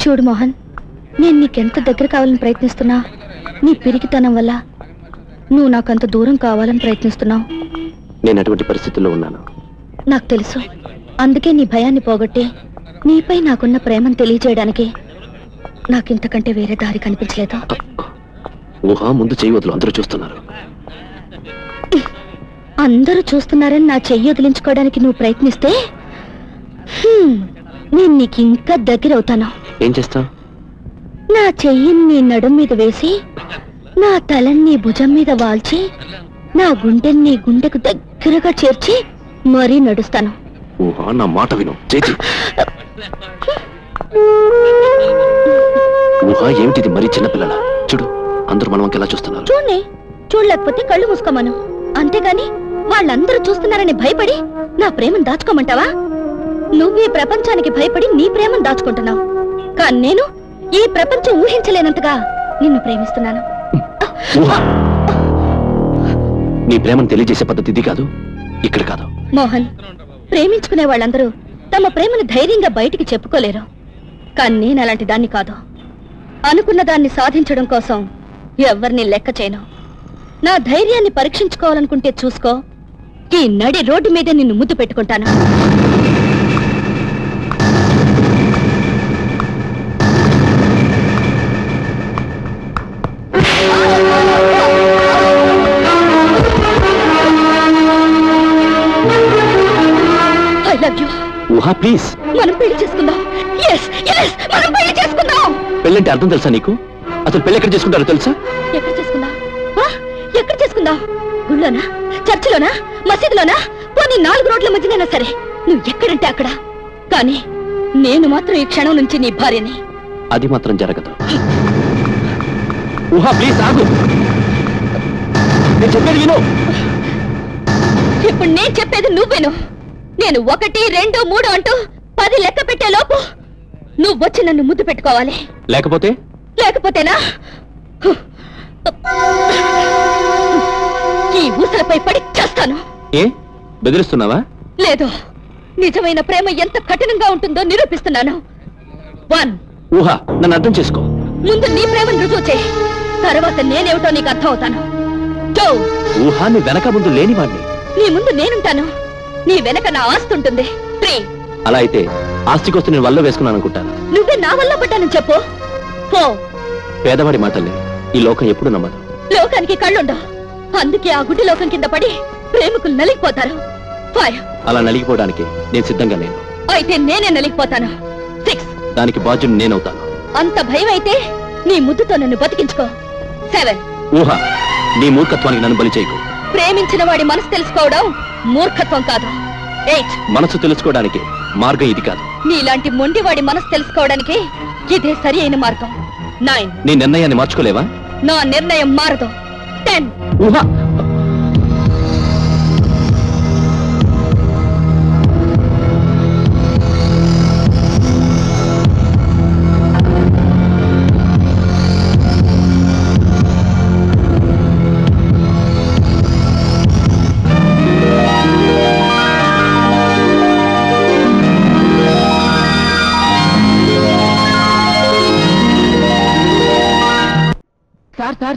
చూడు మోహన్, నేను నీకెంత దగ్గర కావాలని ప్రయత్నిస్తున్నా, నీ పిరికితనం వల్ల నువ్వు నాకంత దూరం కావాలని ప్రయత్నిస్తున్నావు. నేను అటువంటి పరిస్థితుల్లో ఉన్నాను. నాకు తెలుసు. అందుకే నీ భయాన్ని పోగొట్టి నీపై నాకున్న ప్రేమను తెలియజేయడానికి నాకింతకంటే వేరే దారి కనిపించలేదు. ఊహా, ముందు చెయ్యి వదులు, అందరూ చూస్తున్నారు. అందరూ చూస్తున్నారని నా చెయ్యి వదిలించుకోవడానికి నువ్వు ప్రయత్నిస్తే నేను నీకు ఇంకా దగ్గర అవుతాను. ఏం చేస్తావు? నా చెయ్యిని నీ నడుం మీద వేసి, నా తలని నీ భుజం మీద వాల్చి, నా గుండెని నీ గుండెకు దగ్గరగా చేర్చి మరీ నడుస్తాను. ఊహా, నా మాట విను. చేతి ఊహా, ఏమిటిది మరీ చిన్నపిల్లల? చూడు, అందరూ మనం ఎలా చూస్తున్నారు. చూడండి, చూడలేకపోతే కళ్ళు మూసుకోమను. అంతేగాని వాళ్ళందరూ చూస్తున్నారని భయపడి నా ప్రేమను దాచుకోమంటావా? నువ్వీ ప్రపంచానికి భయపడి నీ ప్రేమను దాచుకుంటున్నావు. కానీ నేను ఈ ప్రపంచం ఊహించలేనంతగా నిన్ను ప్రేమిస్తున్నాను. నీ ప్రేమను తెలియజేసే పద్ధతి ఇది కాదు, ఇక్కడ కాదు. మోహన్, ప్రేమించుకునే వాళ్ళందరూ తమ ప్రేమను ధైర్యంగా బయటికి చెప్పుకోలేరు. కానీ నేను అలాంటి దాన్ని కాదు. అనుకున్న దాన్ని సాధించడం కోసం ఎవరిని లెక్క చేయను. నా ధైర్యాన్ని పరీక్షించుకోవాలనుకుంటే చూసుకో, ఈ నడి రోడ్డు మీదే నిన్ను ముద్దు పెట్టుకుంటాను. I love you. ఊహా, ప్లీజ్. మనం పెళ్లి చేసుకుందాం. yes yes మనం పెళ్లి చేసుకుందాం. పెళ్ళంటే అర్థం తెలుసా నీకు? అసలు పెళ్లి ఎక్కడ చేసుకుంటారో తెలుసా? ఎక్కడ చేసుకుందాం? ఎక్కడ చేసుకుందాం? గుళ్ళోనా, చర్చిలోనా, మసీదులోనా, పోనీ 4 రోడ్ల మధ్యనైనా సరే, నువ్వు ఎక్కడంటే అక్కడ. కానీ నేను మాత్రం ఈ క్షణం నుంచి నీ భార్యని. అది మాత్రం జరగదు. ఊహా, ప్లీజ్ ఆగు. నేను చెప్పేది విను. ఇప్పుడు నేను చెప్పేది నువ్వేను. నేను 1 2 3 అంటూ 10 లెక్క పెట్టే లోపు నువ్వు వచ్చి నన్ను ముద్దు పెట్టుకోవాలి. లేకపోతేనా ఈ ఊసలపై పడి చేస్తాను. ఏ బెదిరిస్తున్నావా? లేదు, నిజమైన ప్రేమ ఎంత కఠినంగా ఉంటుందో నిరూపిస్తున్నాను. 1. ఊహా, నన్ను అర్థం చేసుకో. ముందు నీ ప్రేమను రుజువు చేయి, తర్వాత నేనేమిటో నీకు అర్థం అవుతాను. 2. ఊహా, నీ వెనక ముందు లేనివాడిని. నీ ముందు నేనుంటాను, నీ వెనక నా ఆస్తి ఉంటుంది. 3. అలా అయితే ఆస్తి కోసం నేను వల్ల వేసుకున్నాను అనుకుంటాను. నువ్వే నా వల్ల పడ్డానని చెప్పు. 4. పేదవాడి మాటల్ని ఈ లోకం ఎప్పుడు నమ్మదు. లోకానికి కళ్ళుండవు, అందుకే ఆ గుడ్డి లోకం కింద పడి ప్రేమికులు నలిగిపోతారు. 5. అలా నలిగిపోవడానికి నేను సిద్ధంగా లేను. అయితే నేనే నలిగిపోతాను. 6. దానికి బాధ్యుని నేనవుతాను. అంత భయం అయితే నీ ముద్దుతో నన్ను బతికించుకో. 7. ఊహా, నీ మూర్ఖత్వానికి నన్ను బలి చేయకు. ప్రేమించిన వాడి మనసు తెలుసుకోవడం మూర్ఖత్వం కాదు. 8. మనసు తెలుసుకోవడానికి మార్గం ఇది కాదు. నీలాంటి మొండివాడి మనసు తెలుసుకోవడానికి ఇదే సరి అయిన మార్గం. 9. నీ నిర్ణయాన్ని మార్చుకోలేవా? నా నిర్ణయం మారదు. 10. ఊహా,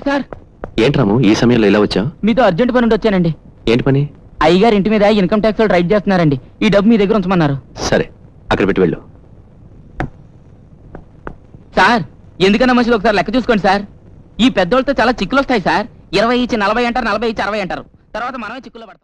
సార్, ఏంట్రాము ఈ సమయంలో ఇలా వచ్చావు? మీతో అర్జెంట్ పని ఉండి వచ్చానండి. ఏంటి పని? అయ్యగారి ఇంటి మీద ఇన్కమ్ ట్యాక్స్ వాళ్ళు రైడ్ చేస్తున్నారండి. ఈ డబ్బు మీ దగ్గర ఉంచమన్నారు. సరే, అక్కడ పెట్టి వెళ్ళు. సార్, ఎందుకన్నా మనుషులు ఒకసారి లెక్క చూసుకోండి సార్. ఈ పెద్దోళ్ళతో చాలా చిక్కులు వస్తాయి సార్. 20 ఇచ్చి 40 అంటారు, 40 ఇచ్చి 60 అంటారు. తర్వాత మనమే చిక్కులో పడతాం.